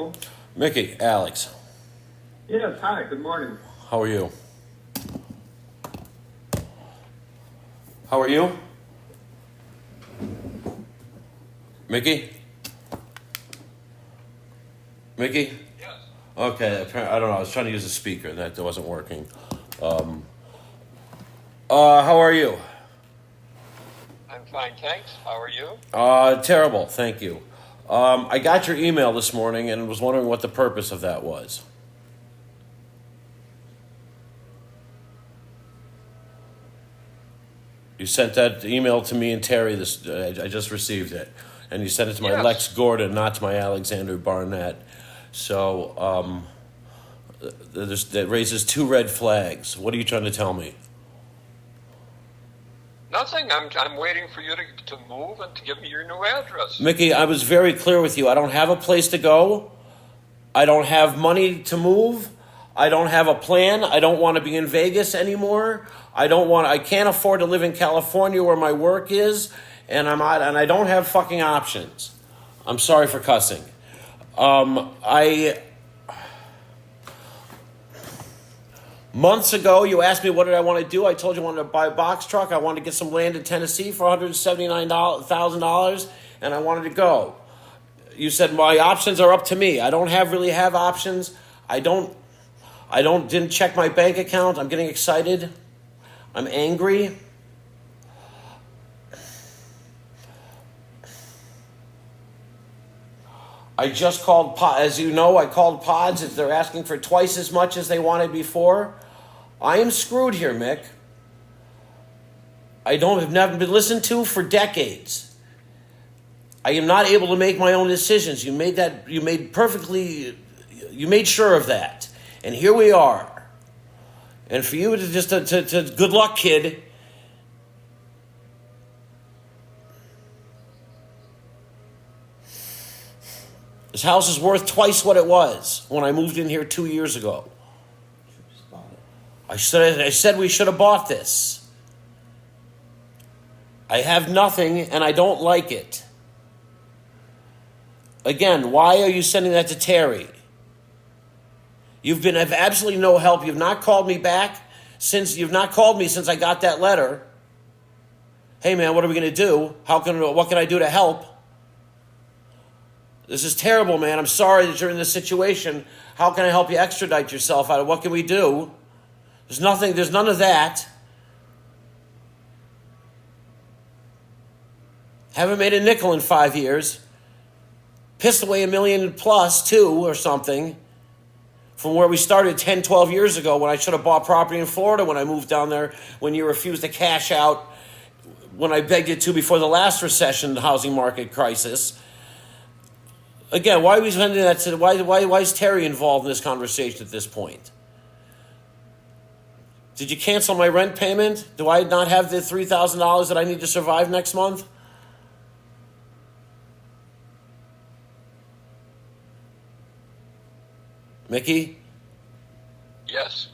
Hello? Mickey, Alex, Yes, hi, good morning. how are you? How are you? Mickey? Mickey? Yes. Okay, I don't know. I was trying to use a speaker and that wasn't working. How are you? I'm fine, thanks. How are you? Terrible, thank you. I got your email this morning and was wondering what the purpose of that was. You sent that email to me and Terry. I just received it, and you sent it to my Yes. Lex Gordon, not to my Alexander Barnett. So that raises two red flags. What are you trying to tell me? Nothing. I'm waiting for you to move and to give me your new address. Mickey, I was very clear with you. I don't have a place to go. I don't have money to move. I don't have a plan. I don't want to be in Vegas anymore. I can't afford to live in California where my work is, and I don't have fucking options. I'm sorry for cussing. Months ago, you asked me what did I want to do. I told you I wanted to buy a box truck. I wanted to get some land in Tennessee for $179,000, and I wanted to go. You said my options are up to me. I don't really have options. Didn't check my bank account. I'm getting excited. I'm angry. I just called, as you know, I called Pods. They're asking for twice as much as they wanted before. I am screwed here, Mick. Have never been listened to for decades. I am not able to make my own decisions. You made sure of that. And here we are. And for you to good luck, kid. This house is worth twice what it was when I moved in here 2 years ago. I said we should have bought this. I have nothing and I don't like it. Again, why are you sending that to Terry? You've been of absolutely no help. You've not called me back since I got that letter. Hey man, what are we gonna do? What can I do to help? This is terrible, man. I'm sorry that you're in this situation. How can I help you extradite yourself out of what can we do? There's none of that. Haven't made a nickel in 5 years. Pissed away $1 million plus too or something. From where we started 10, 12 years ago when I should have bought property in Florida when I moved down there, when you refused to cash out, when I begged you to before the last recession, the housing market crisis. Again, why are we sending that to, why is Terry involved in this conversation at this point? Did you cancel my rent payment? Do I not have the $3,000 that I need to survive next month? Mickey? Yes.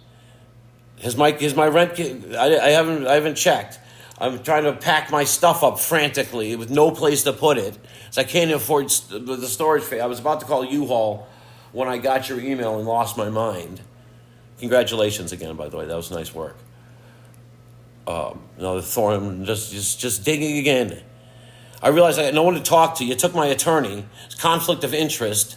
Has my rent? I haven't checked. I'm trying to pack my stuff up frantically with no place to put it, so I can't afford the storage fee. I was about to call U-Haul when I got your email and lost my mind. Congratulations again, by the way. That was nice work. The Thorn just digging again. I realized I had no one to talk to. You took my attorney. It's conflict of interest.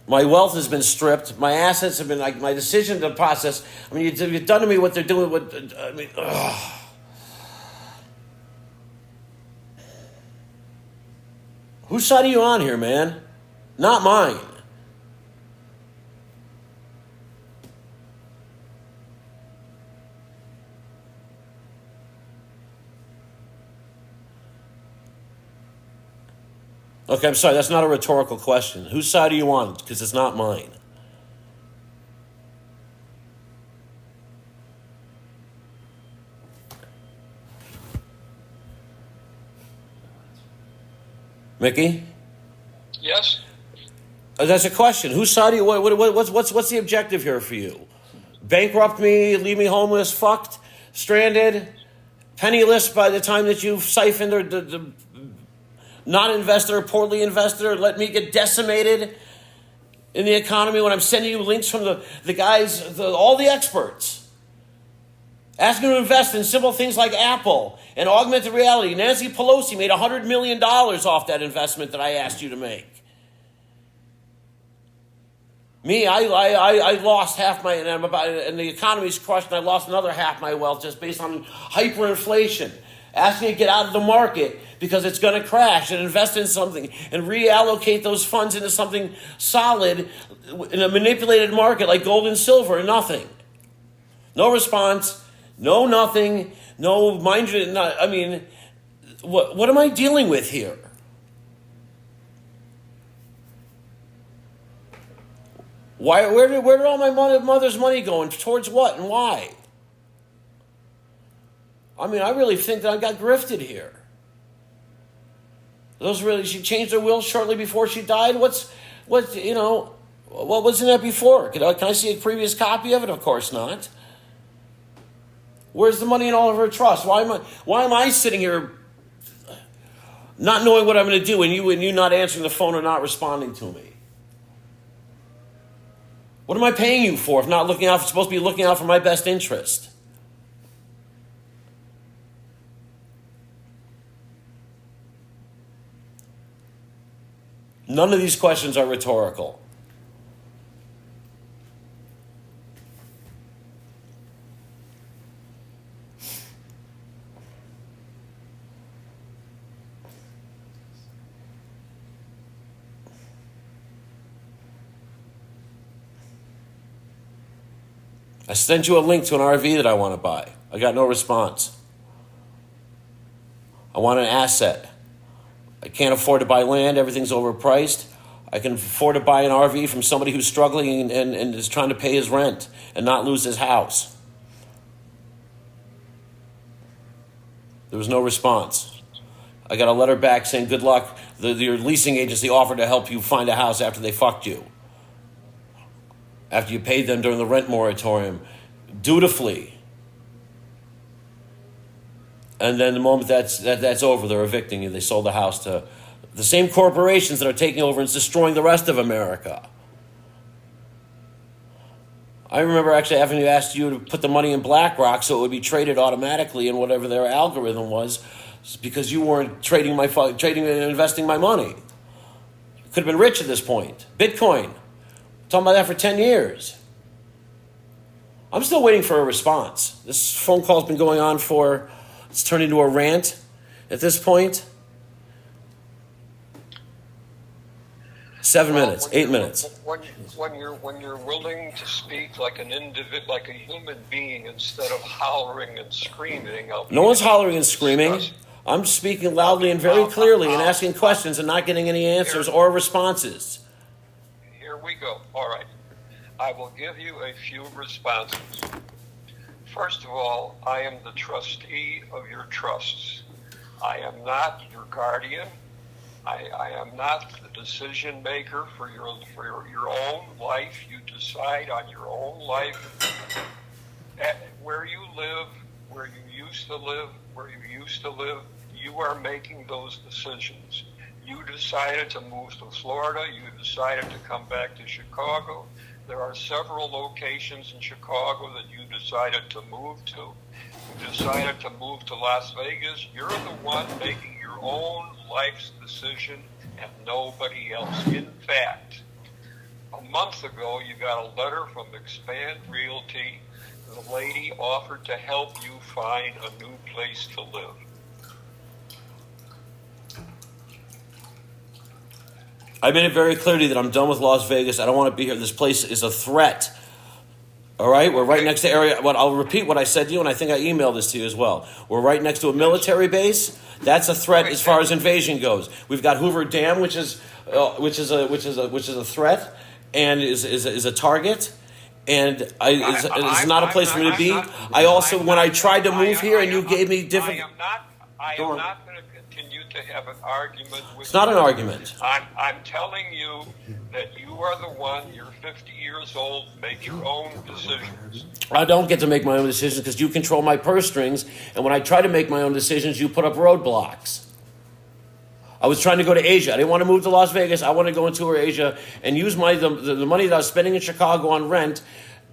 My wealth has been stripped. My assets have been my decision to process. I mean, you've done to me what they're doing. Whose side are you on here, man? Not mine. Okay, I'm sorry, that's not a rhetorical question. Whose side are you on? Because it's not mine. Mickey? Yes. That's a question. Whose side are you? What's the objective here for you? Bankrupt me, leave me homeless, fucked, stranded, penniless by the time that you've siphoned the non-investor, poorly investor, let me get decimated in the economy when I'm sending you links from the guys, all the experts. Asking you to invest in simple things like Apple and augmented reality. Nancy Pelosi made $100 million off that investment that I asked you to make. Me, I lost half my, and the economy's crushed, and I lost another half my wealth just based on hyperinflation. Asking you to get out of the market because it's going to crash and invest in something and reallocate those funds into something solid in a manipulated market like gold and silver. Nothing. No response. No nothing. No mind you. I mean, what am I dealing with here? Where did all my mother's money go and towards what and why? I mean, I really think that I got grifted here. She changed her will shortly before she died. What was in that before? Can I see a previous copy of it? Of course not. Where's the money in all of her trusts? Why am I sitting here not knowing what I'm going to do and you not answering the phone or not responding to me? What am I paying you for if not supposed to be looking out for my best interest? None of these questions are rhetorical. I sent you a link to an RV that I want to buy. I got no response. I want an asset. I can't afford to buy land. Everything's overpriced. I can afford to buy an RV from somebody who's struggling and is trying to pay his rent and not lose his house. There was no response. I got a letter back saying, good luck. Your leasing agency offered to help you find a house after they fucked you. After you paid them during the rent moratorium, dutifully. And then the moment that's over, they're evicting you. They sold the house to the same corporations that are taking over and destroying the rest of America. I remember actually having to ask you to put the money in BlackRock so it would be traded automatically in whatever their algorithm was, because you weren't trading and investing my money. Could have been rich at this point. Bitcoin. Talking about that for 10 years. I'm still waiting for a response. This phone call's been going on it's turned into a rant at this point. 7 minutes, 8 minutes. When you're willing to speak like an like a human being instead of hollering and screaming. No one's hollering and screaming. I'm speaking loudly and very clearly and asking questions and not getting any answers or responses. Here we go. All right. I will give you a few responses. First of all, I am the trustee of your trusts. I am not your guardian. I am not the decision maker for your own life. You decide on your own life. Where you live, where you used to live, you are making those decisions. You decided to move to Florida. You decided to come back to Chicago. There are several locations in Chicago that you decided to move to. You decided to move to Las Vegas. You're the one making your own life's decision and nobody else. In fact, a month ago, you got a letter from Expand Realty. The lady offered to help you find a new place to live. I made it very clear to you that I'm done with Las Vegas. I don't want to be here. This place is a threat. All right? We're right next to area. I'll repeat what I said to you, and I think I emailed this to you as well. We're right next to a military base. That's a threat as far as invasion goes. We've got Hoover Dam, which is a threat and is a target. And it's not a place for me to be. I also, when I tried to move here, and you gave me different. I am not going to continue to have an argument with you. It's not an argument. I'm telling you that you are the one, you're 50 years old, make your own decisions. I don't get to make my own decisions because you control my purse strings, and when I try to make my own decisions, you put up roadblocks. I was trying to go to Asia. I didn't want to move to Las Vegas. I wanted to go and tour Asia and use the money that I was spending in Chicago on rent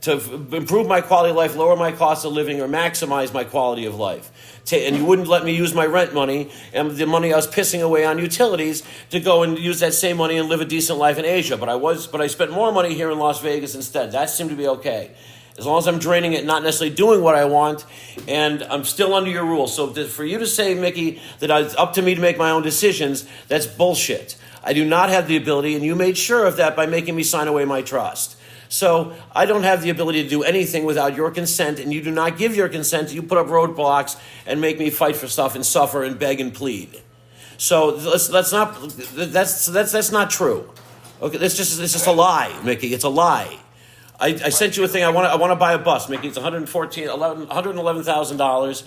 to improve my quality of life, lower my cost of living, or maximize my quality of life. And you wouldn't let me use my rent money and the money I was pissing away on utilities to go and use that same money and live a decent life in Asia. But I spent more money here in Las Vegas instead. That seemed to be okay. As long as I'm draining it, not necessarily doing what I want, and I'm still under your rules. So for you to say, Mickey, that it's up to me to make my own decisions, that's bullshit. I do not have the ability, and you made sure of that by making me sign away my trust. So I don't have the ability to do anything without your consent, and you do not give your consent. You put up roadblocks and make me fight for stuff and suffer and beg and plead. So that's not true. Okay, it's just a lie, Mickey. It's a lie. I sent you a thing. I want to buy a bus, Mickey. It's $111,000,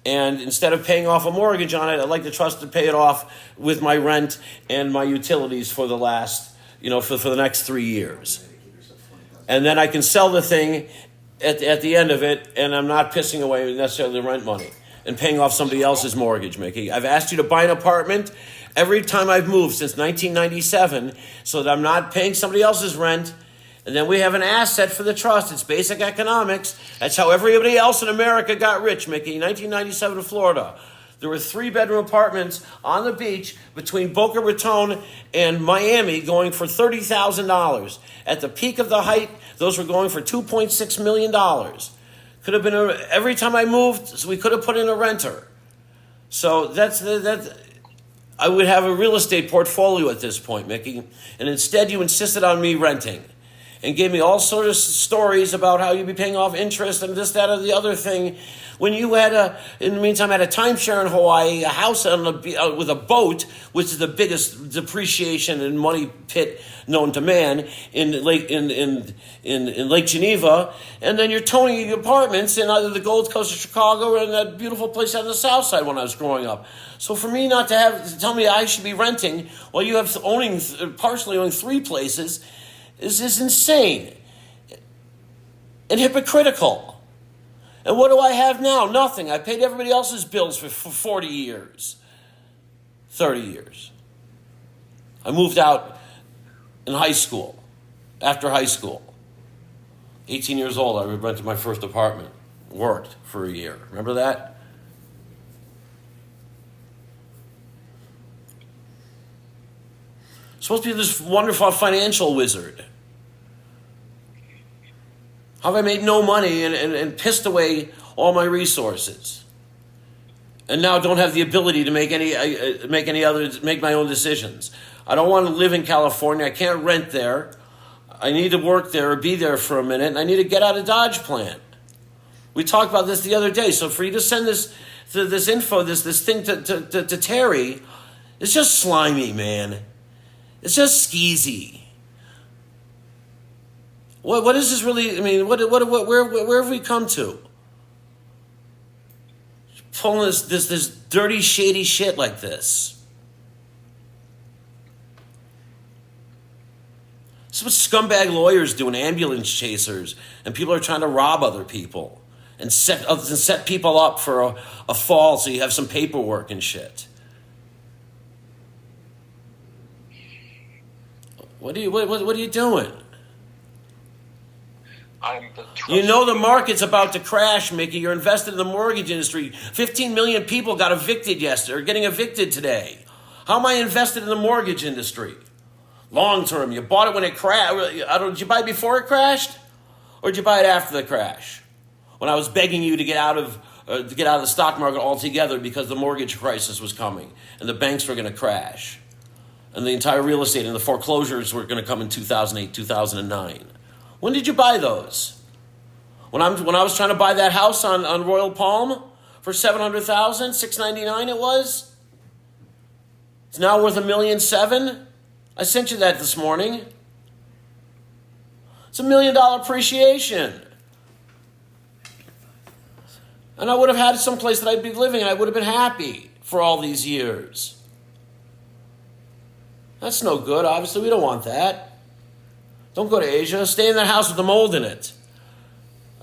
and instead of paying off a mortgage on it, I'd like the trust to pay it off with my rent and my utilities for the last, for the next 3 years, and then I can sell the thing at the end of it, and I'm not pissing away necessarily the rent money and paying off somebody else's mortgage, Mickey. I've asked you to buy an apartment every time I've moved since 1997, so that I'm not paying somebody else's rent. And then we have an asset for the trust. It's basic economics. That's how everybody else in America got rich, Mickey. 1997 in Florida. There were 3-bedroom apartments on the beach between Boca Raton and Miami going for $30,000. At the peak of the height, those were going for $2.6 million. Could have been every time I moved, so we could have put in a renter. So that's I would have a real estate portfolio at this point, Mickey. And instead you insisted on me renting. And gave me all sorts of stories about how you'd be paying off interest and this, that, or the other thing. When you in the meantime, had a timeshare in Hawaii, a house with a boat, which is the biggest depreciation and money pit known to man in Lake Geneva, and then your Tony apartments in either the Gold Coast of Chicago or in that beautiful place on the South Side when I was growing up. So for me not to tell me I should be renting while you have partially owning 3 places. This is insane and hypocritical. And what do I have now? Nothing. I paid everybody else's bills for 40 years, 30 years. I moved out in high school, after high school. 18 years old, I rented my first apartment. Worked for a year. Remember that? Supposed to be this wonderful financial wizard. How have I made no money and pissed away all my resources, and now don't have the ability to make my own decisions? I don't want to live in California. I can't rent there. I need to work there or be there for a minute, and I need to get out of Dodge Plan. We talked about this the other day. So for you to send this info, this thing to Terry, it's just slimy, man. It's just skeezy. What is this really? I mean, where have we come to? Pulling this dirty, shady shit like this. This is what scumbag lawyers do, and ambulance chasers, and people are trying to rob other people and set people up for a fall, so you have some paperwork and shit. What are you doing? I'm the trustee. You know the market's about to crash, Mickey. You're invested in the mortgage industry. 15 million people got evicted yesterday, or getting evicted today. How am I invested in the mortgage industry? Long term. You bought it when it crashed. Did you buy it before it crashed? Or did you buy it after the crash? When I was begging you to get out of the stock market altogether because the mortgage crisis was coming and the banks were going to crash. And the entire real estate and the foreclosures were going to come in 2008, 2009. When did you buy those? When I was trying to buy that house on Royal Palm for $700,000, $699 it was. It's now worth $1.7 million. I sent you that this morning. It's $1 million appreciation. And I would have had some place that I'd be living, and I would have been happy for all these years. That's no good. Obviously, we don't want that. Don't go to Asia. Stay in that house with the mold in it.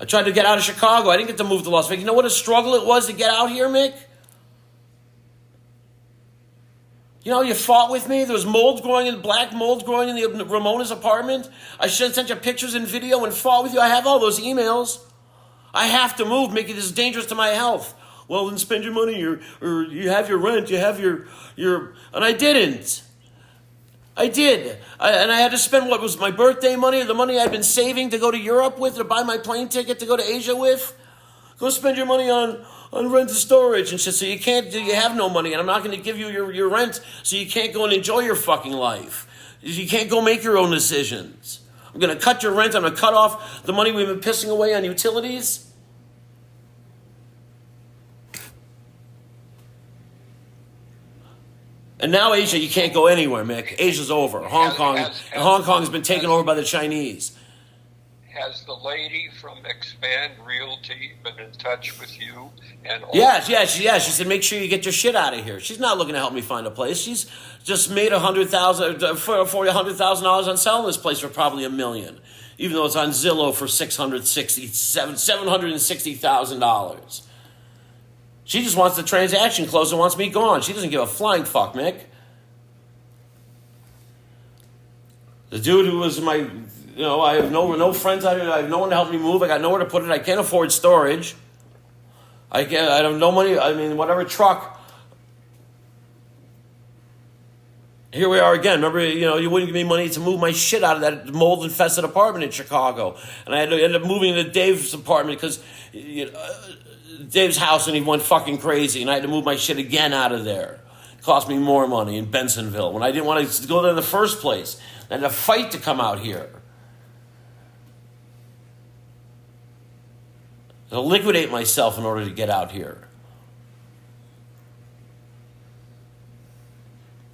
I tried to get out of Chicago. I didn't get to move to Las Vegas. You know what a struggle it was to get out here, Mick? You know, you fought with me. There was mold growing in black mold growing in the Ramona's apartment. I should have sent you pictures and video and fought with you. I have all those emails. I have to move, Mickey. This is dangerous to my health. Well, then spend your money, or you have your rent, you have your, and I didn't. I did. And I had to spend what was my birthday money, or the money I'd been saving to go to Europe with, to buy my plane ticket to go to Asia with. Go spend your money on rent and storage and shit. So you have no money, and I'm not going to give you your rent, so you can't go and enjoy your fucking life. You can't go make your own decisions. I'm going to cut your rent. I'm going to cut off the money we've been pissing away on utilities. And now Asia, you can't go anywhere, Mick. Asia's over. Hong Kong has been taken over by the Chinese. Has the lady from Expand Realty been in touch with you? Yes. She said, make sure you get your shit out of here. She's not looking to help me find a place. She's just made $100,000 on selling this place for probably $1 million, even though it's on Zillow for $760,000. She just wants the transaction closed and wants me gone. She doesn't give a flying fuck, Mick. The dude who was I have no friends out here. I have no one to help me move. I got nowhere to put it. I can't afford storage. I have no money. I mean, whatever truck. Here we are again. Remember, you wouldn't give me money to move my shit out of that mold-infested apartment in Chicago. And I had to end up moving to Dave's apartment because Dave's house, and he went fucking crazy. And I had to move my shit again out of there. It cost me more money in Bensonville when I didn't want to go there in the first place. I had to fight to come out here. To liquidate myself in order to get out here.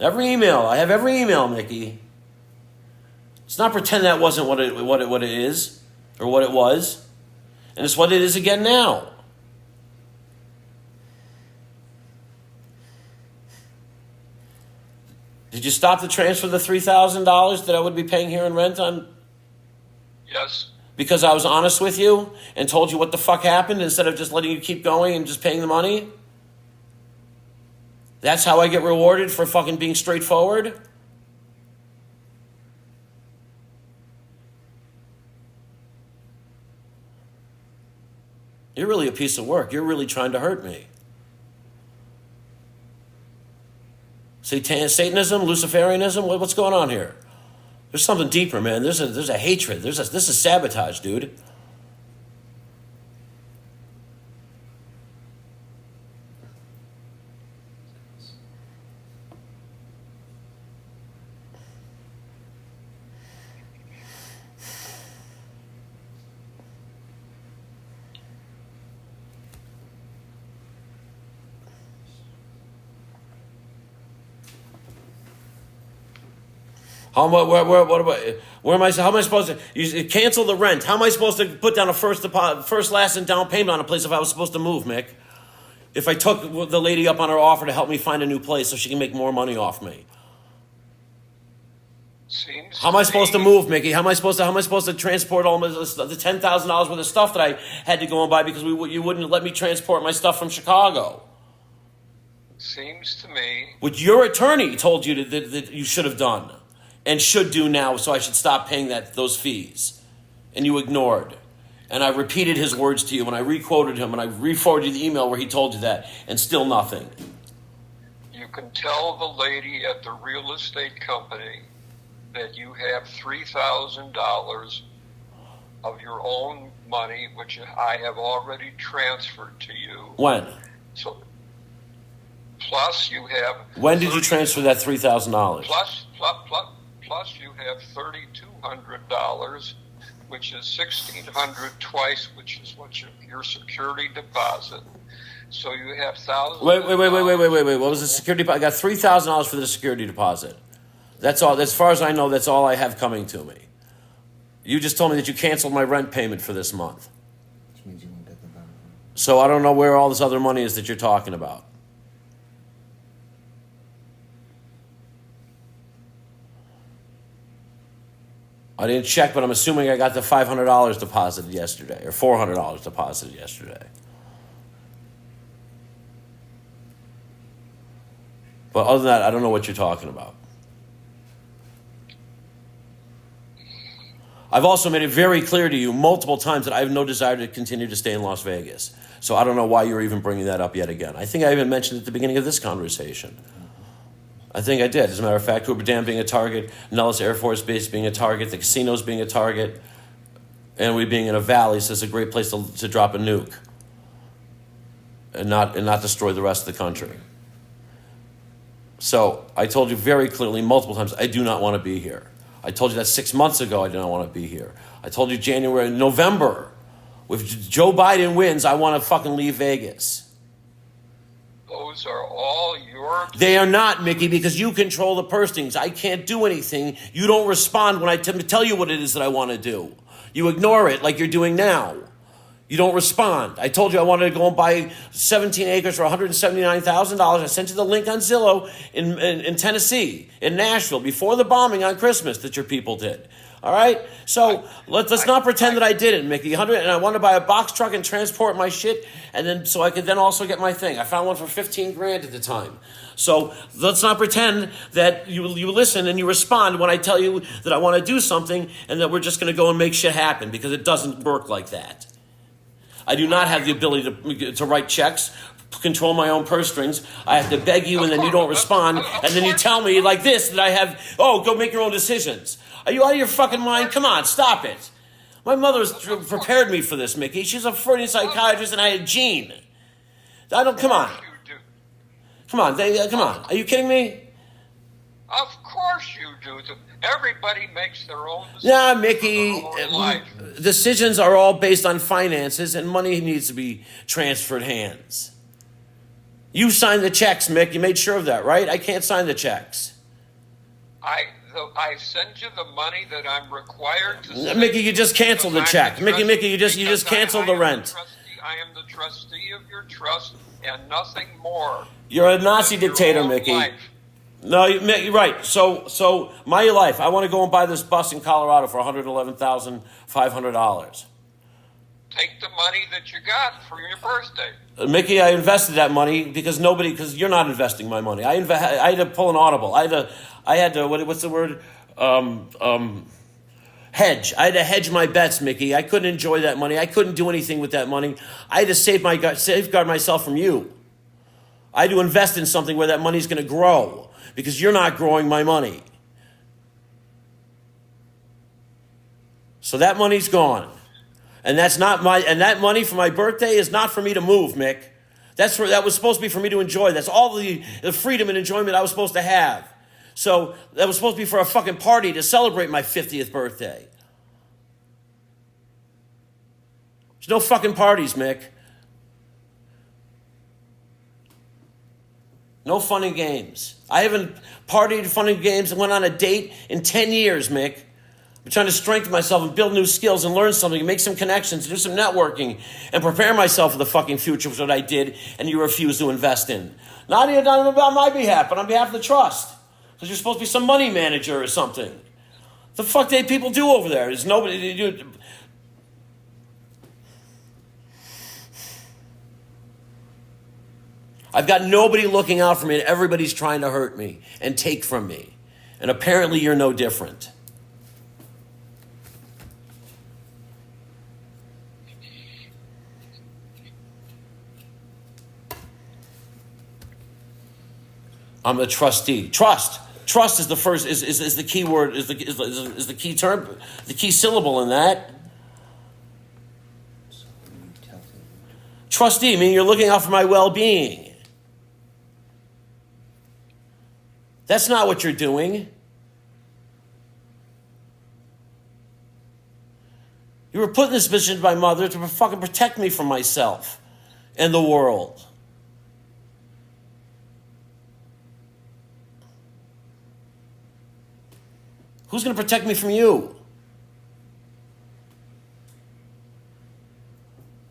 I have every email, Mickey. Let's not pretend that wasn't what it is, or what it was, and it's what it is again now. Did you stop the transfer of the $3,000 that I would be paying here in rent on? Yes. Because I was honest with you and told you what the fuck happened instead of just letting you keep going and just paying the money? That's how I get rewarded for fucking being straightforward? You're really a piece of work. You're really trying to hurt me. Satanism, Luciferianism, what's going on here? There's something deeper, man. There's a hatred. This is sabotage, dude. How am I supposed to cancel the rent? How am I supposed to put down a first, last, and down payment on a place if I was supposed to move, Mick? If I took the lady up on her offer to help me find a new place so she can make more money off me. How am I supposed to move, Mickey? How am I supposed to transport all the $10,000 worth of stuff that I had to go and buy because you wouldn't let me transport my stuff from Chicago? Seems to me what your attorney told you that you should have done and should do now, so I should stop paying those fees. And you ignored. And I repeated his words to you, and I re-quoted him, and I re-forwarded you the email where he told you that, and still nothing. You can tell the lady at the real estate company that you have $3,000 of your own money, which I have already transferred to you. When? So, plus you have... When did you transfer that $3,000? Plus you have $3,200, which is $1,600 twice, which is what your security deposit. So you have thousands. Wait. What was the security deposit? I got $3,000 for the security deposit. That's all. As far as I know, that's all I have coming to me. You just told me that you canceled my rent payment for this month. Which means you won't get the benefit. So I don't know where all this other money is that you're talking about. I didn't check, but I'm assuming I got the $500 deposited yesterday, or $400 deposited yesterday. But other than that, I don't know what you're talking about. I've also made it very clear to you multiple times that I have no desire to continue to stay in Las Vegas. So I don't know why you're even bringing that up yet again. I think I even mentioned at the beginning of this conversation. I think I did. As a matter of fact, Hoover Dam being a target, Nellis Air Force Base being a target, the casinos being a target, and we being in a valley, so it's a great place to drop a nuke and not destroy the rest of the country. So I told you very clearly multiple times, I do not want to be here. I told you that 6 months ago I did not want to be here. I told you November, if Joe Biden wins, I want to fucking leave Vegas. Those are all your... They are not, Mickey, because you control the purse strings. I can't do anything. You don't respond when I tell you what it is that I want to do. You ignore it like you're doing now. You don't respond. I told you I wanted to go and buy 17 acres for $179,000. I sent you the link on Zillow in Tennessee, in Nashville, before the bombing on Christmas that your people did. All right? So let's not pretend that I didn't, Mickey. And I wanted to buy a box truck and transport my shit, and then so I could then also get my thing. I found one for $15,000 at the time. So let's not pretend that you listen and you respond when I tell you that I want to do something and that we're just going to go and make shit happen, because it doesn't work like that. I do not have the ability to write checks, control my own purse strings. I have to beg you, and then you don't respond, and then you tell me like this that I have, go make your own decisions. Are you out of your fucking mind? Come on, stop it. My mother's prepared me for this, Mickey. She's a Freudian psychiatrist, and I had Gene. Come on. Come on, come on. Are you kidding me? Of course you do. Everybody makes their own decisions. Yeah, Mickey, decisions are all based on finances, and money needs to be transferred hands. You signed the checks, Mick. You made sure of that, right? I can't sign the checks. I send you the money that I'm required to send. Mickey, you just canceled the check. Mickey, you just canceled the rent. I am the trustee of your trust and nothing more. You're a Nazi dictator, Mickey. Life. No, you're right. So my life. I want to go and buy this bus in Colorado for $111,500. Take the money that you got from your birthday. Mickey, I invested that money because you're not investing my money. I had to pull an audible. I had to what's the word? Hedge. I had to hedge my bets, Mickey. I couldn't enjoy that money. I couldn't do anything with that money. I had to safeguard myself from you. I had to invest in something where that money's going to grow, because you're not growing my money. So that money's gone. And that money for my birthday is not for me to move, Mick. That was supposed to be for me to enjoy. That's all the freedom and enjoyment I was supposed to have. So that was supposed to be for a fucking party to celebrate my 50th birthday. There's no fucking parties, Mick. No fun and games. I haven't partied, fun and games, and went on a date in 10 years, Mick. I'm trying to strengthen myself and build new skills and learn something, and make some connections, do some networking, and prepare myself for the fucking future, which is what I did, and you refused to invest in. Not even on my behalf, but on behalf of the trust. Because you're supposed to be some money manager or something. The fuck do people do over there? There's nobody... I've got nobody looking out for me, and everybody's trying to hurt me and take from me. And apparently you're no different. I'm the trustee. Trust is the first is the key word, is the key term, the key syllable in that. Trustee, meaning you're looking out for my well-being. That's not what you're doing. You were put in this position by mother to fucking protect me from myself and the world. Who's going to protect me from you?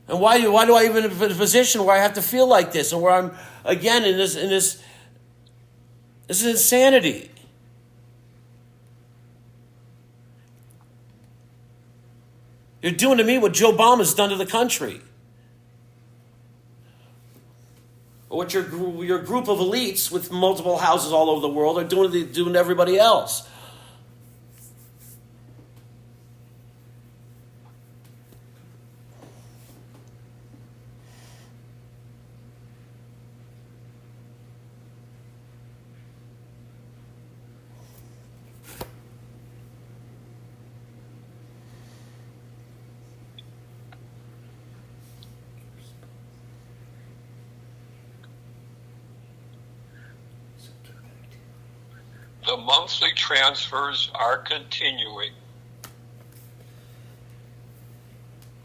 And why do I even in a position where I have to feel like this, and where I'm again in this this is insanity. You're doing to me what Joe Obama's done to the country. or what your group of elites with multiple houses all over the world are doing to everybody else. The monthly transfers are continuing.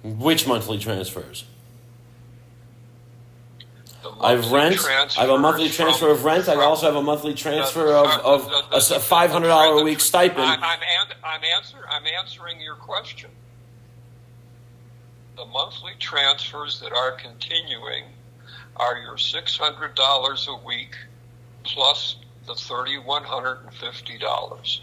Which monthly transfers? I have rent. I have a monthly transfer of rent. I also have a monthly transfer of a $500 a week stipend. I'm answering your question. The monthly transfers that are continuing are your $600 a week plus the $3,150.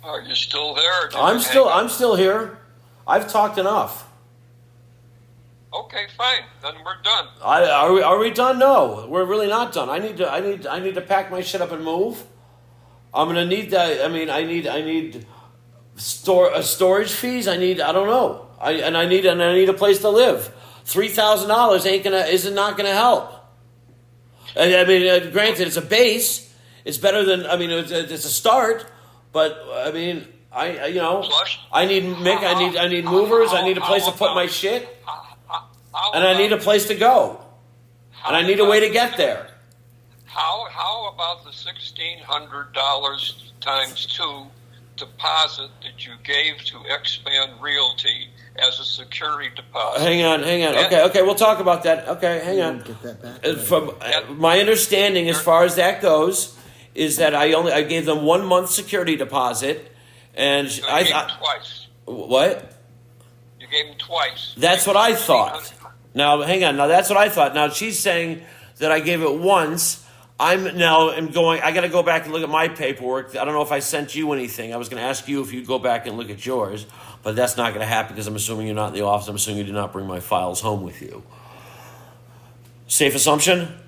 Are you still there? I'm still here. I've talked enough. Okay, fine. Then we're done. Are we done? No, we're really not done. I need to pack my shit up and move. I'm gonna need that. I need storage fees. I don't know. I need a place to live. $3,000 isn't not gonna help. Granted, it's a base. It's better than it's a start. But I need movers. I need a place to put my shit, and I need a place to go, and I need a way to get there. How about the $1,600 times 2 deposit that you gave to Expand Realty as a security deposit? Hang on. Okay, we'll talk about that. Okay, hang on. Get that back. From my understanding, as far as that goes, is that I gave them 1 month security deposit, and so you gave them twice. What? You gave them twice. That's what I thought. Now, hang on. Now, that's what I thought. Now, she's saying that I gave it once. I got to go back and look at my paperwork. I don't know if I sent you anything. I was going to ask you if you'd go back and look at yours, but that's not going to happen because I'm assuming you're not in the office. I'm assuming you did not bring my files home with you. Safe assumption?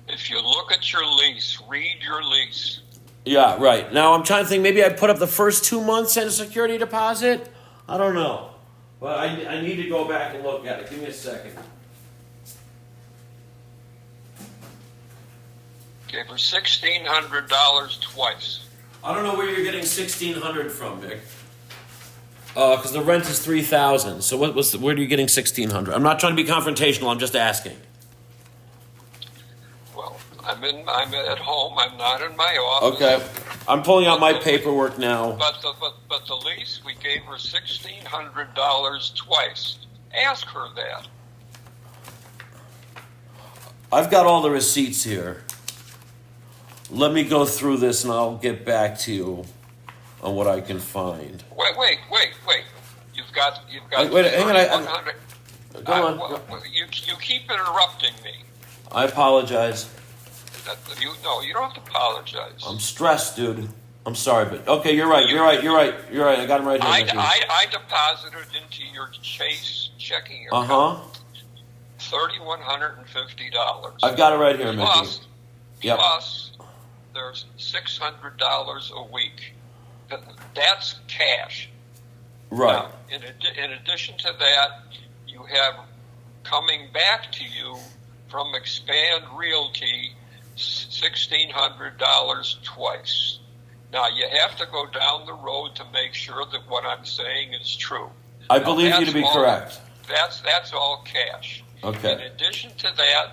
If you look at your lease, read your lease. Yeah, right. Now, I'm trying to think, maybe I put up the first 2 months and a security deposit? I don't know. But I need to go back and look at it. Give me a second. Gave her $1,600 twice. I don't know where you're getting $1,600 from, Vic. Because the rent is $3,000. So where are you getting $1,600? I'm not trying to be confrontational. I'm just asking. Well, I'm at home. I'm not in my office. Okay, I'm pulling out my paperwork now. But the lease, we gave her $1,600 twice. Ask her that. I've got all the receipts here. Let me go through this, and I'll get back to you on what I can find. Wait. You've got. Wait, hang on. Go on. You keep interrupting me. I apologize. You don't have to apologize. I'm stressed, dude. I'm sorry, but okay, you're right. You're right. I got him right here. I deposited into your Chase checking account $3,150. I've got it right here, Mickey. Plus, there's $600 a week. That's cash. Right. Now, in addition to that, you have coming back to you from Expand Realty $1,600 twice. Now, you have to go down the road to make sure that what I'm saying is true. I believe you to be correct. That's all cash. Okay. In addition to that,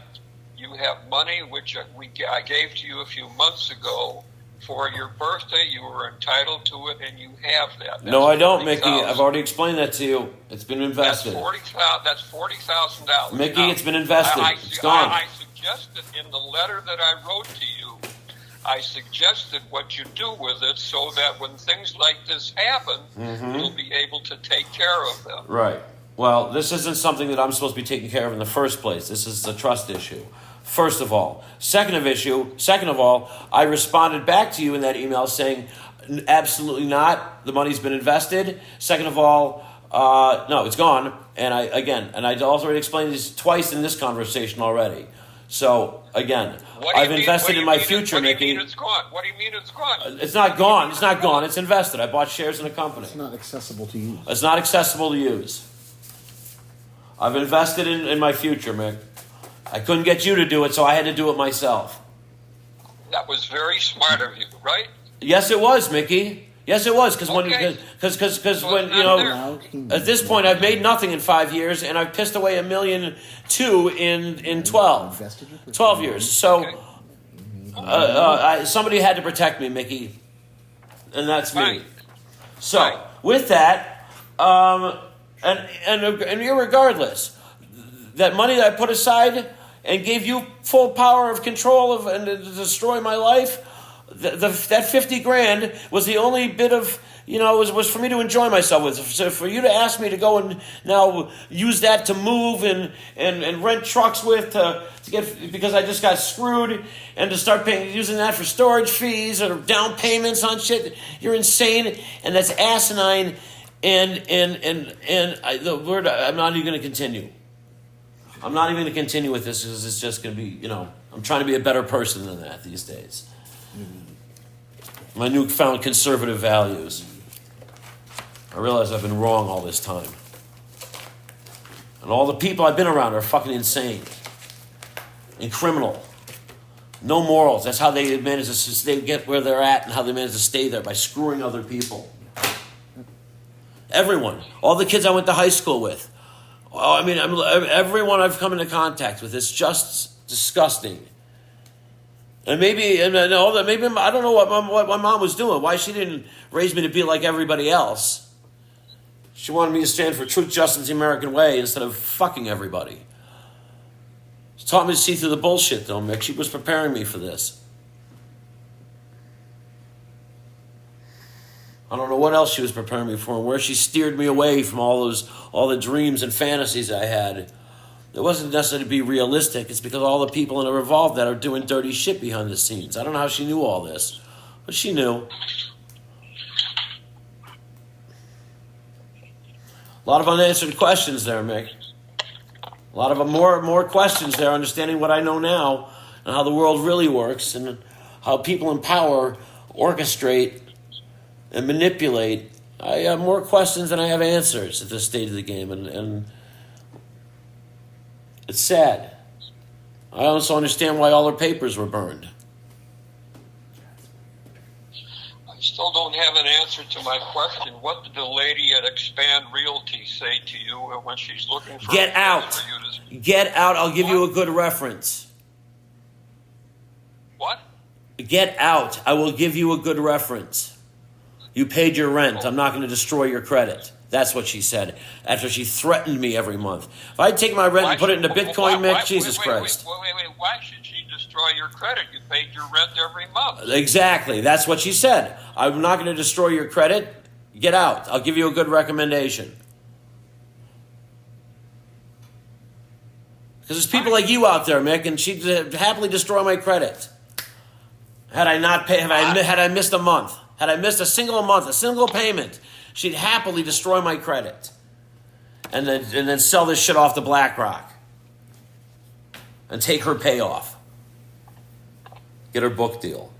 you have money which I gave to you a few months ago For your birthday, you were entitled to it, and you have that. No, I don't, Mickey. I've already explained that to you. It's been invested. That's $40,000. Mickey, it's been invested. It's gone. I suggested in the letter that I wrote to you, I suggested what you do with it so that when things like this happen, you'll be able to take care of them. Right. Well, this isn't something that I'm supposed to be taking care of in the first place. This is a trust issue. First of all. Second of all, I responded back to you in that email saying, absolutely not. The money's been invested. Second of all, no, it's gone. And I also already explained this twice in this conversation already. So, again, I've invested in my future, Mickey. It's gone? What do you mean it's gone? It's not gone. It's not gone. It's invested. I bought shares in a company. It's not accessible to use. It's not accessible to use. I've invested in my future, Mick. I couldn't get you to do it, so I had to do it myself. That was very smart of you, right? Yes, it was, Mickey. Yes, it was, because when at this point I've made nothing in 5 years, and I've pissed away $1.2 million in 12 years. So somebody had to protect me, Mickey, and that's me. Right. So right. With that, and irregardless, that money that I put aside and gave you full power of control of and to destroy my life. That 50 grand was the only bit of, was for me to enjoy myself with. So for you to ask me to go and now use that to move and rent trucks with to get, because I just got screwed, and to start using that for storage fees or down payments on shit, you're insane, and that's asinine. And the word, I'm not even going to continue. I'm not even going to continue with this because it's just going to be, I'm trying to be a better person than that these days. My newfound conservative values. I realize I've been wrong all this time. And all the people I've been around are fucking insane. And criminal. No morals. That's how they manage to get where they're at and how they manage to stay there, by screwing other people. Everyone. All the kids I went to high school with. Everyone I've come into contact with. It's just disgusting. And maybe I don't know what my mom was doing. Why she didn't raise me to be like everybody else. She wanted me to stand for truth, justice, the American way instead of fucking everybody. She taught me to see through the bullshit, though, Mick. She was preparing me for this. I don't know what else she was preparing me for, and where she steered me away from all the dreams and fantasies I had. It wasn't necessarily to be realistic. It's because all the people in her involved that are doing dirty shit behind the scenes. I don't know how she knew all this, but she knew. A lot of unanswered questions there, Mick. A lot of more questions there, understanding what I know now and how the world really works and how people in power orchestrate and manipulate. I have more questions than I have answers at this stage of the game, and it's sad. I also understand why all her papers were burned. I still don't have an answer to my question. What did the lady at Expand Realty say to you when she's looking for... Get out. Get out. I'll give you a good reference. What? Get out. I will give you a good reference. You paid your rent. I'm not going to destroy your credit. That's what she said after she threatened me every month. If I take my rent and put it into Bitcoin, Mick, Jesus Christ. Wait. Why should she destroy your credit? You paid your rent every month. Exactly. That's what she said. I'm not going to destroy your credit. Get out. I'll give you a good recommendation. Because there's people like you out there, Mick, and she'd happily destroy my credit. Had I not paid, had I missed a month, had I missed a single month, a single payment, she'd happily destroy my credit, and then sell this shit off to BlackRock, and take her payoff, get her book deal.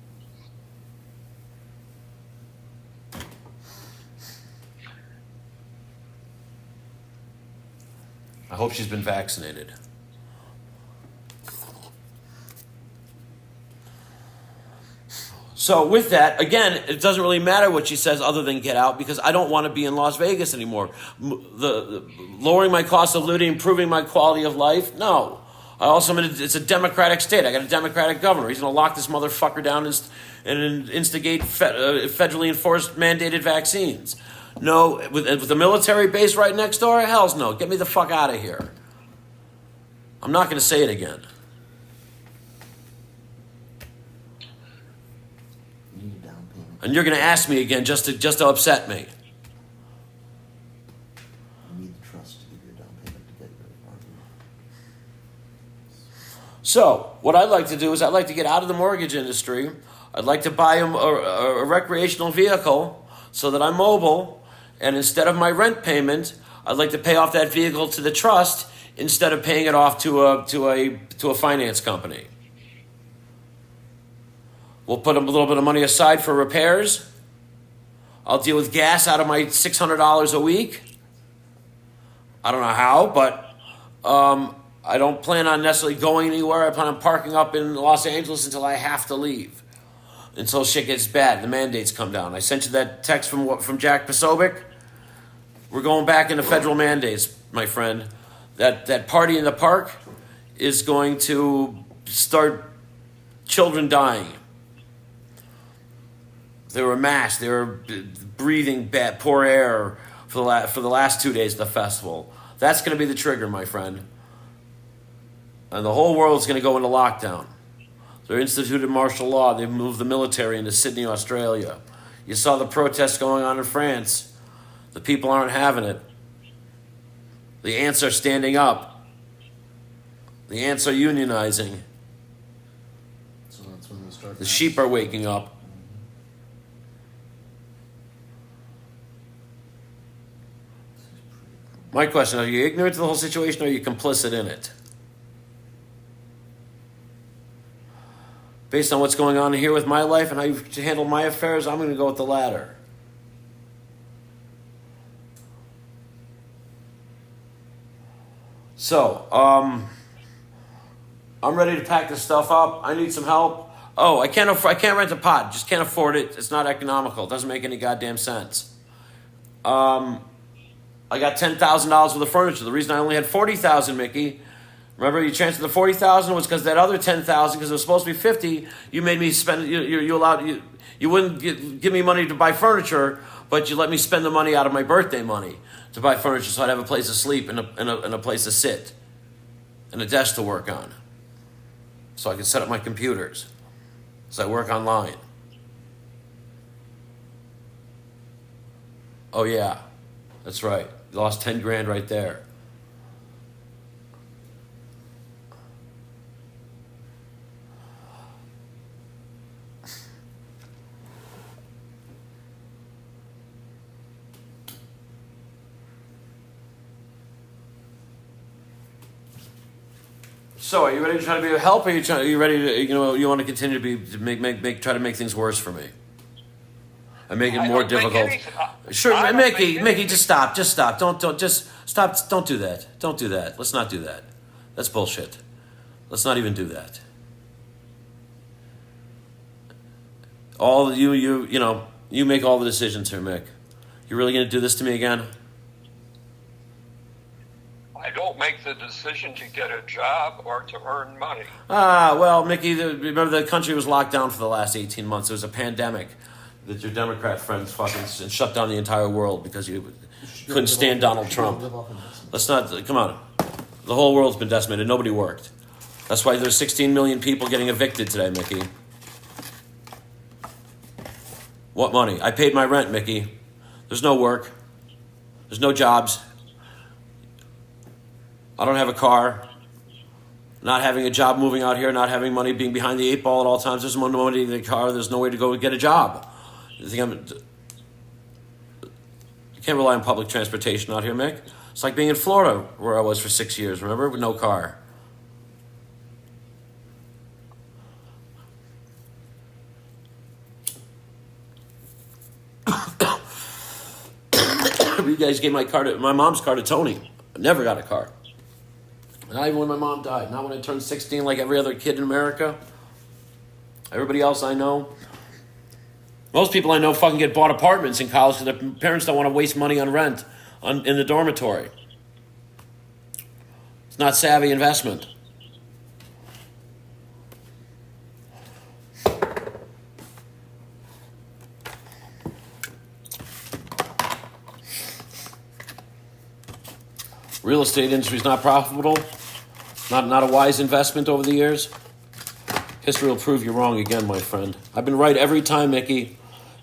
I hope she's been vaccinated. So with that, again, it doesn't really matter what she says other than get out, because I don't want to be in Las Vegas anymore. The lowering my cost of living, improving my quality of life, no. It's a democratic state. I got a democratic governor. He's going to lock this motherfucker down and instigate federally enforced mandated vaccines. No, with the military base right next door, hell's no. Get me the fuck out of here. I'm not going to say it again. You need a down payment. And you're going to ask me again just to upset me. You need the trust to give you a down payment to get your argument. So, what I'd like to do is I'd like to get out of the mortgage industry. I'd like to buy a recreational vehicle so that I'm mobile. And instead of my rent payment, I'd like to pay off that vehicle to the trust instead of paying it off to a finance company. We'll put a little bit of money aside for repairs. I'll deal with gas out of my $600 a week. I don't know how, but I don't plan on necessarily going anywhere. I plan on parking up in Los Angeles until I have to leave. Until shit gets bad, the mandates come down. I sent you that text from Jack Posobiec. We're going back into federal mandates, my friend. That party in the park is going to start children dying. They were masked. They were breathing bad, poor air for the last 2 days of the festival. That's going to be the trigger, my friend. And the whole world's going to go into lockdown. They instituted martial law. They've moved the military into Sydney, Australia. You saw the protests going on in France. The people aren't having it. The ants are standing up. The ants are unionizing. So that's when they start. The sheep are waking up. My question, are you ignorant to the whole situation or are you complicit in it? Based on what's going on here with my life and how you handle my affairs, I'm going to go with the latter. So, I'm ready to pack this stuff up. I need some help. Oh, I can't rent a pod. Just can't afford it. It's not economical. It doesn't make any goddamn sense. I got $10,000 worth of furniture. The reason I only had $40,000, Mickey. Remember, you transferred the $40,000 was because that other $10,000, because it was supposed to be $50,000. You made me spend. You wouldn't give me money to buy furniture, but you let me spend the money out of my birthday money to buy furniture, so I'd have a place to sleep and a place to sit, and a desk to work on, so I could set up my computers, so I work online. Oh yeah, that's right. You lost 10 grand right there. So, are you ready to try to be of help, or are you ready to, you want to continue to try to make things worse for me? And make it more difficult. Sure, Mickey, just stop. Don't stop. Don't do that. Don't do that. Let's not do that. That's bullshit. Let's not even do that. You make all the decisions here, Mick. You really going to do this to me again? I don't make the decision to get a job or to earn money. Well, Mickey, remember the country was locked down for the last 18 months. There was a pandemic that your Democrat friends fucking shut down the entire world because you couldn't stand Donald Trump. Let's not, come on. The whole world's been decimated. Nobody worked. That's why there's 16 million people getting evicted today, Mickey. What money? I paid my rent, Mickey. There's no work. There's no jobs. I don't have a car. Not having a job moving out here, not having money, being behind the 8 ball at all times. There's no money in the car. There's no way to go get a job. You can't rely on public transportation out here, Mick. It's like being in Florida, where I was for 6 years, remember? With no car. You guys gave my mom's car to Tony. I never got a car. Not even when my mom died. Not when I turned 16 like every other kid in America. Everybody else I know. Most people I know fucking get bought apartments in college because their parents don't want to waste money on rent in the dormitory. It's not savvy investment. Real estate industry is not profitable. Not a wise investment over the years. History will prove you wrong again, my friend. I've been right every time, Mickey.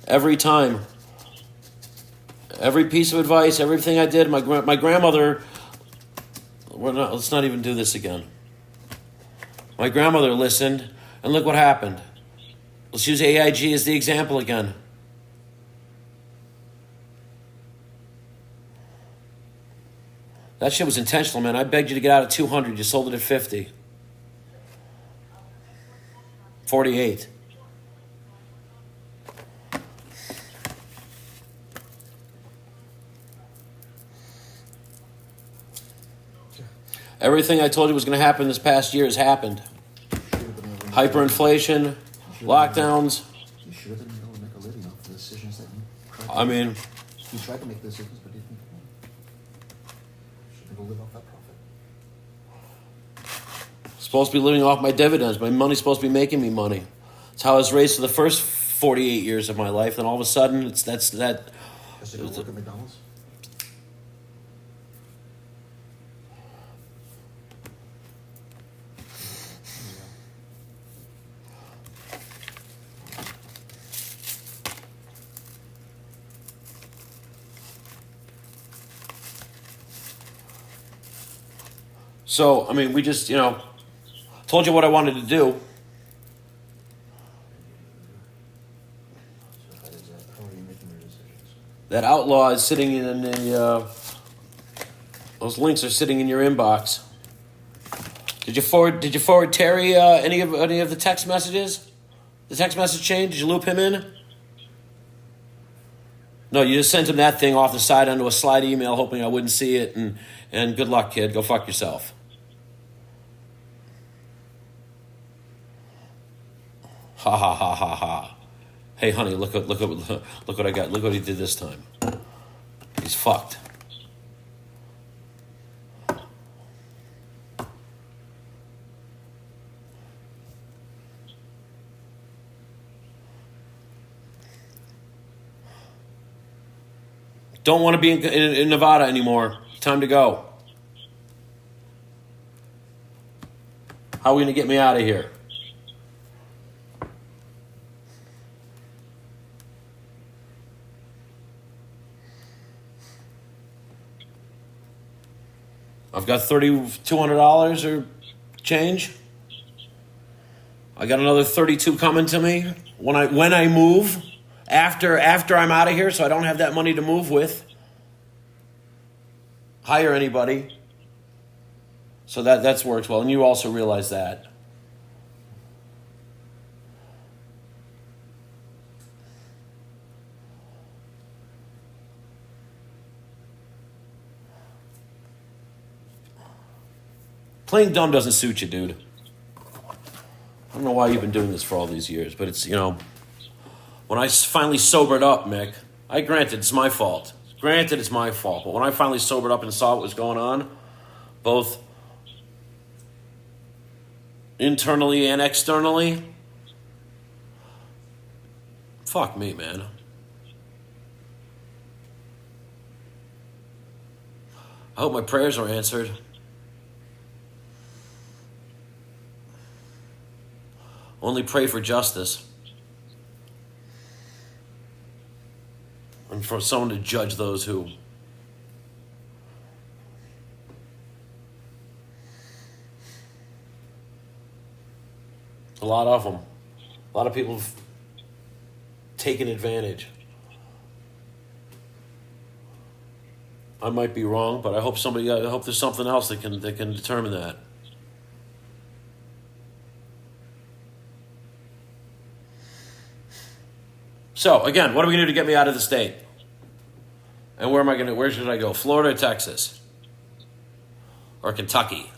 Every time. Every piece of advice, everything I did. My grandmother... let's not even do this again. My grandmother listened, and look what happened. Let's use AIG as the example again. That shit was intentional, man. I begged you to get out at 200. You sold it at 50. 48. Everything I told you was going to happen this past year has happened. Hyperinflation, lockdowns. You should have been able to make a living off the decisions that you tried to I mean, You tried to make decisions, but didn't. You should be able to live off that profit. supposed to be living off my dividends. My money's supposed to be making me money. It's how I was raised for the first 48 years of my life. Then all of a sudden, Has to go work at McDonald's? So, I mean, we just, told you what I wanted to do. So how are you making your decisions? That outlaw is sitting in the, those links are sitting in your inbox. Did you forward Terry any of the text messages? The text message chain? Did you loop him in? No, you just sent him that thing off the side onto a slide email, hoping I wouldn't see it. And good luck, kid. Go fuck yourself. Ha ha ha ha ha. Hey, honey, look what I got. Look what he did this time. He's fucked. Don't want to be in Nevada anymore. Time to go. How are we going to get me out of here? I've got $3,200 or change. I got another 32 coming to me when I move. After I'm out of here, so I don't have that money to move with. Hire anybody. So that's works well, and you also realize that. Playing dumb doesn't suit you, dude. I don't know why you've been doing this for all these years, but it's, when I finally sobered up, Mick, granted, it's my fault. Granted, it's my fault. But when I finally sobered up and saw what was going on, both internally and externally, fuck me, man. I hope my prayers are answered. Only pray for justice. And for someone to judge those who a lot of them. A lot of people have taken advantage. I might be wrong, but I hope there's something else that can determine that. So, again, what are we going to do to get me out of the state? And where should I go? Florida or Texas? Or Kentucky?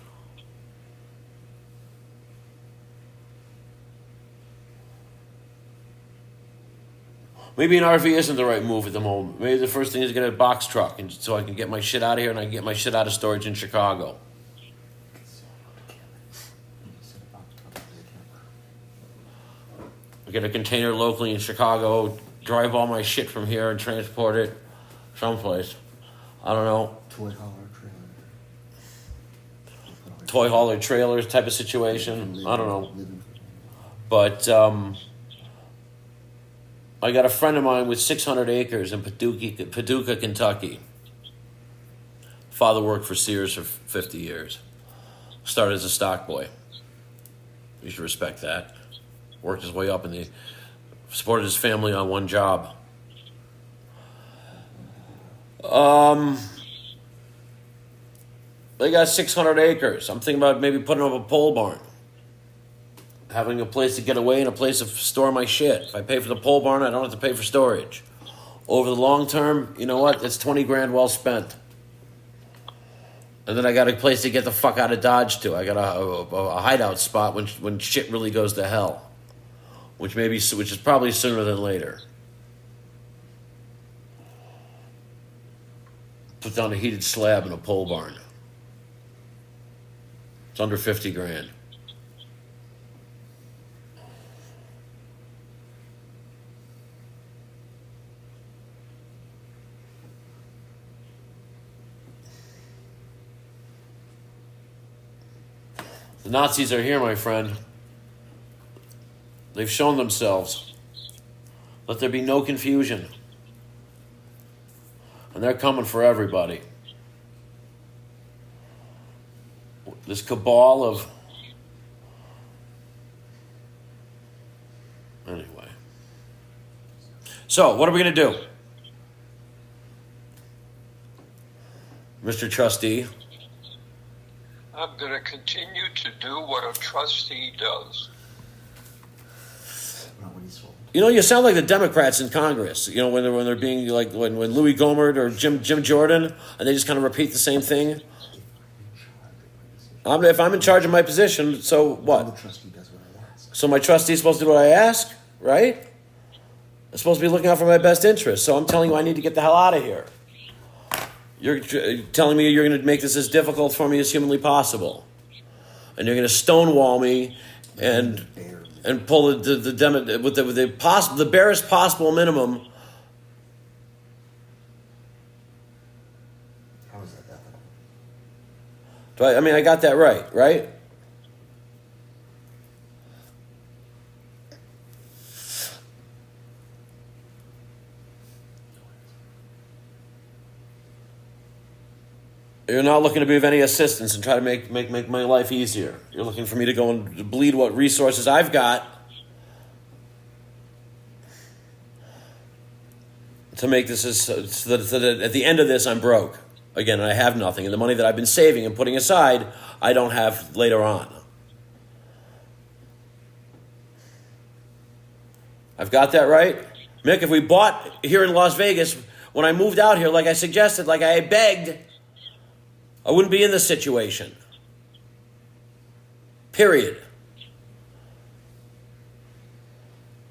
Maybe an RV isn't the right move at the moment. Maybe the first thing is to get a box truck so I can get my shit out of here and I can get my shit out of storage in Chicago. Get a container locally in Chicago, drive all my shit from here and transport it someplace. I don't know. Toy hauler trailer. toy hauler trailers type of situation. I don't know. Living. But I got a friend of mine with 600 acres in Paducah, Kentucky. Father worked for Sears for 50 years. Started as a stock boy. You should respect that. Worked his way up and supported his family on one job. They got 600 acres. I'm thinking about maybe putting up a pole barn. Having a place to get away and a place to store my shit. If I pay for the pole barn, I don't have to pay for storage. Over the long term, you know what? It's 20 grand well spent. And then I got a place to get the fuck out of Dodge to. I got a hideout spot when shit really goes to hell. Which is probably sooner than later. Put down a heated slab in a pole barn. It's under 50 grand. The Nazis are here, my friend. They've shown themselves. Let there be no confusion. And they're coming for everybody. This cabal of... Anyway. So, what are we going to do? Mr. Trustee? I'm going to continue to do what a trustee does. Not when he's sold. You know, you sound like the Democrats in Congress. You know, when they're being like when Louis Gohmert or Jim Jordan, and they just kind of repeat the same thing. If I'm in charge of my position, so The what? trustee does what I ask. So my trustee's supposed to do what I ask, right? I'm supposed to be looking out for my best interest. So I'm telling you, I need to get the hell out of here. You're telling me you're going to make this as difficult for me as humanly possible, and you're going to stonewall me and pull the barest possible minimum. How is that ethical? I mean, I got that right? You're not looking to be of any assistance and try to make my life easier. You're looking for me to go and bleed what resources I've got to make this so that at the end of this I'm broke again and I have nothing, and the money that I've been saving and putting aside I don't have later on. I've got that right? Mick, if we bought here in Las Vegas when I moved out here like I suggested, like I begged, I wouldn't be in this situation. Period.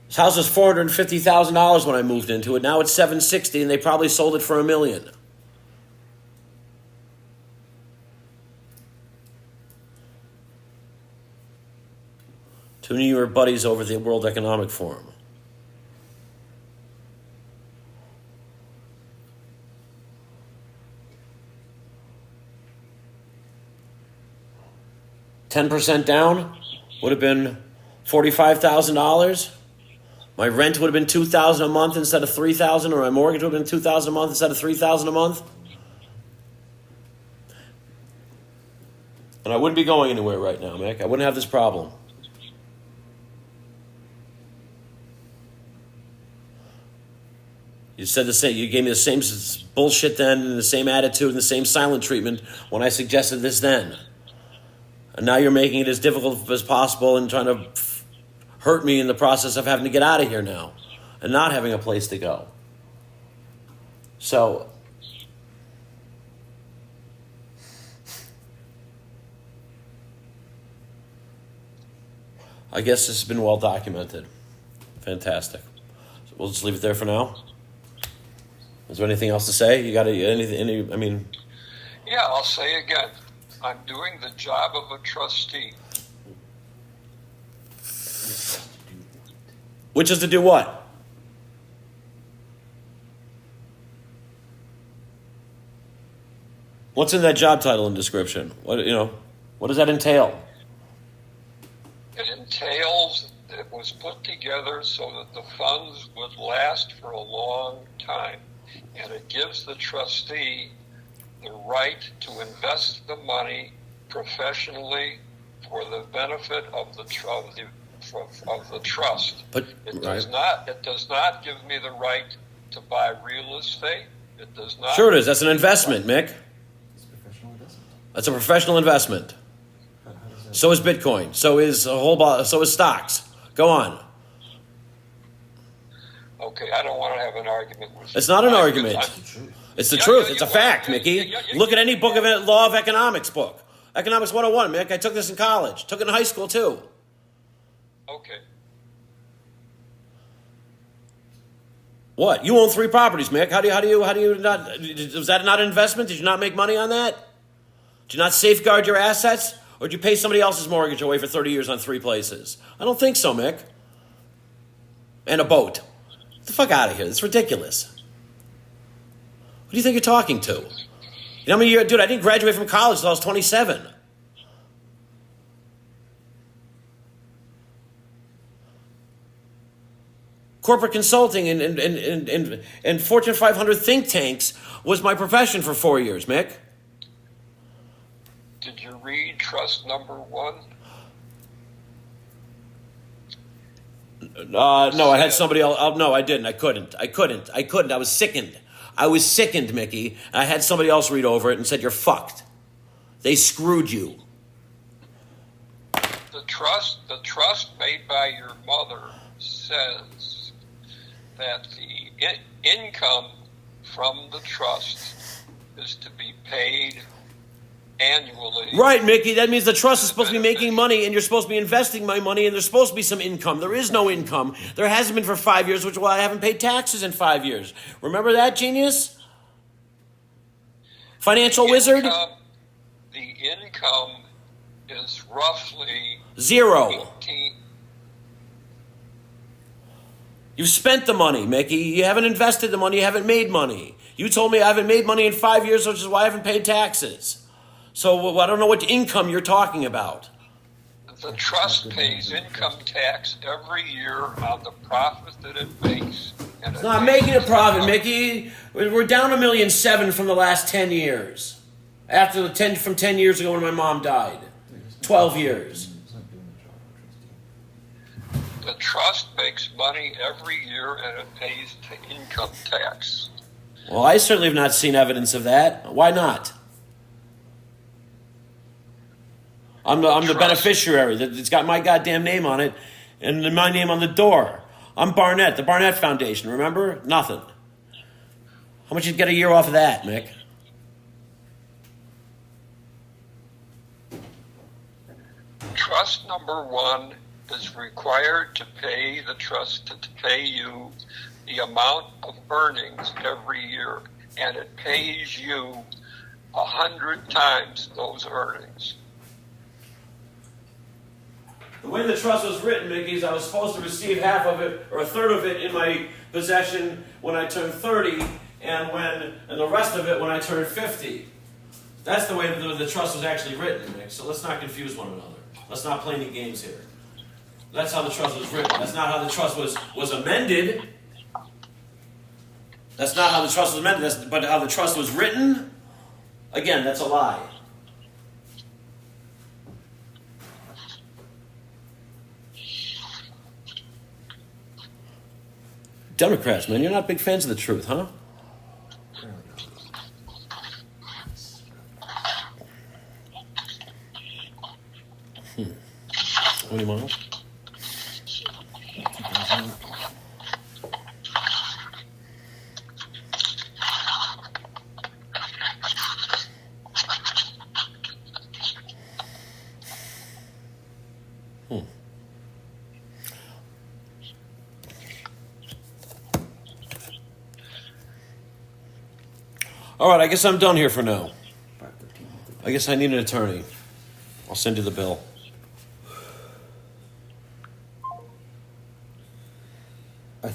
This house was $450,000 when I moved into it. Now it's $760,000, and they probably sold it for $1 million. Two New York buddies over the World Economic Forum. $10% down would have been $45,000. My rent would have been $2,000 a month instead of $3,000, or my mortgage would have been $2,000 a month instead of $3,000 a month. And I wouldn't be going anywhere right now, Mick. I wouldn't have this problem. You said the same. You gave me the same bullshit then, and the same attitude, and the same silent treatment when I suggested this then. And now you're making it as difficult as possible and trying to hurt me in the process of having to get out of here now and not having a place to go. So, I guess this has been well documented. Fantastic. So we'll just leave it there for now. Is there anything else to say? You got any? I mean, Yeah, I'll say again. I'm doing the job of a trustee. which is to do what? What's in that job title and description? What What does that entail? It entails that it was put together so that the funds would last for a long time. And it gives the trustee the right to invest the money professionally for the benefit of the trust. But It does not give me the right to buy real estate. It does not. Sure it is. That's an investment, Mick. It's a professional investment. That's a professional investment. How does that? So is Bitcoin. So is stocks. Go on. Okay, I don't want to have an argument with you. It's not an argument. It's the truth. It's the Yeah, truth. yeah, It's a yeah, fact, yeah, Mickey. yeah, yeah, Look at yeah, any book yeah. of law of economics book. Economics 101, Mick. I took this in college. Took it in high school too. Okay. What? You own 3 properties, Mick. How do you not? Was that not an investment? Did you not make money on that? Did you not safeguard your assets, or did you pay somebody else's mortgage away for 30 years on 3 places? I don't think so, Mick. And a boat. Get the fuck out of here. It's ridiculous. Who do you think you're talking to? You know how many years, dude? I didn't graduate from college until I was 27. Corporate consulting and Fortune 500 think tanks was my profession for 4 years, Mick. Did you read trust number 1? No, I had somebody else. No, I didn't. I couldn't. I was sickened. Mickey. I had somebody else read over it and said, "You're fucked. They screwed you." The trust made by your mother says that the income from the trust is to be paid annually. Right, Mickey. That means the trust is supposed to be making money, and you're supposed to be investing my money, and there's supposed to be some income. There is no income. There hasn't been for 5 years, which is why I haven't paid taxes in 5 years. Remember that, genius? Financial wizard? The income is roughly 0. 18. You've spent the money, Mickey. You haven't invested the money. You haven't made money. You told me I haven't made money in 5 years, which is why I haven't paid taxes. So I don't know what income you're talking about. The trust pays income tax every year on the profit that it makes. And It's not making a profit, Mickey. We're down $1.7 million from the last 10 years. From 10 years ago when my mom died. 12 years. It's not doing the job of a trustee. The trust makes money every year and it pays income tax. Well, I certainly have not seen evidence of that. Why not? I'm the beneficiary. It's got my goddamn name on it and my name on the door. I'm Barnett, the Barnett Foundation, remember? Nothing. How much you get a year off of that, Mick? Trust number 1 is required to pay the trust to pay you the amount of earnings every year, and it pays you 100 times those earnings. The way the trust was written, Mickey, is I was supposed to receive half of it or a third of it in my possession when I turned 30, and the rest of it when I turned 50. That's the way the trust was actually written, Mick. So let's not confuse one another. Let's not play any games here. That's how the trust was written. That's not how the trust was amended. That's not how the trust was amended. But how the trust was written, again, that's a lie. Democrats, man, you're not big fans of the truth, huh? Apparently not. 20 miles? All right, I guess I'm done here for now. 5:13. I guess I need an attorney. I'll send you the bill.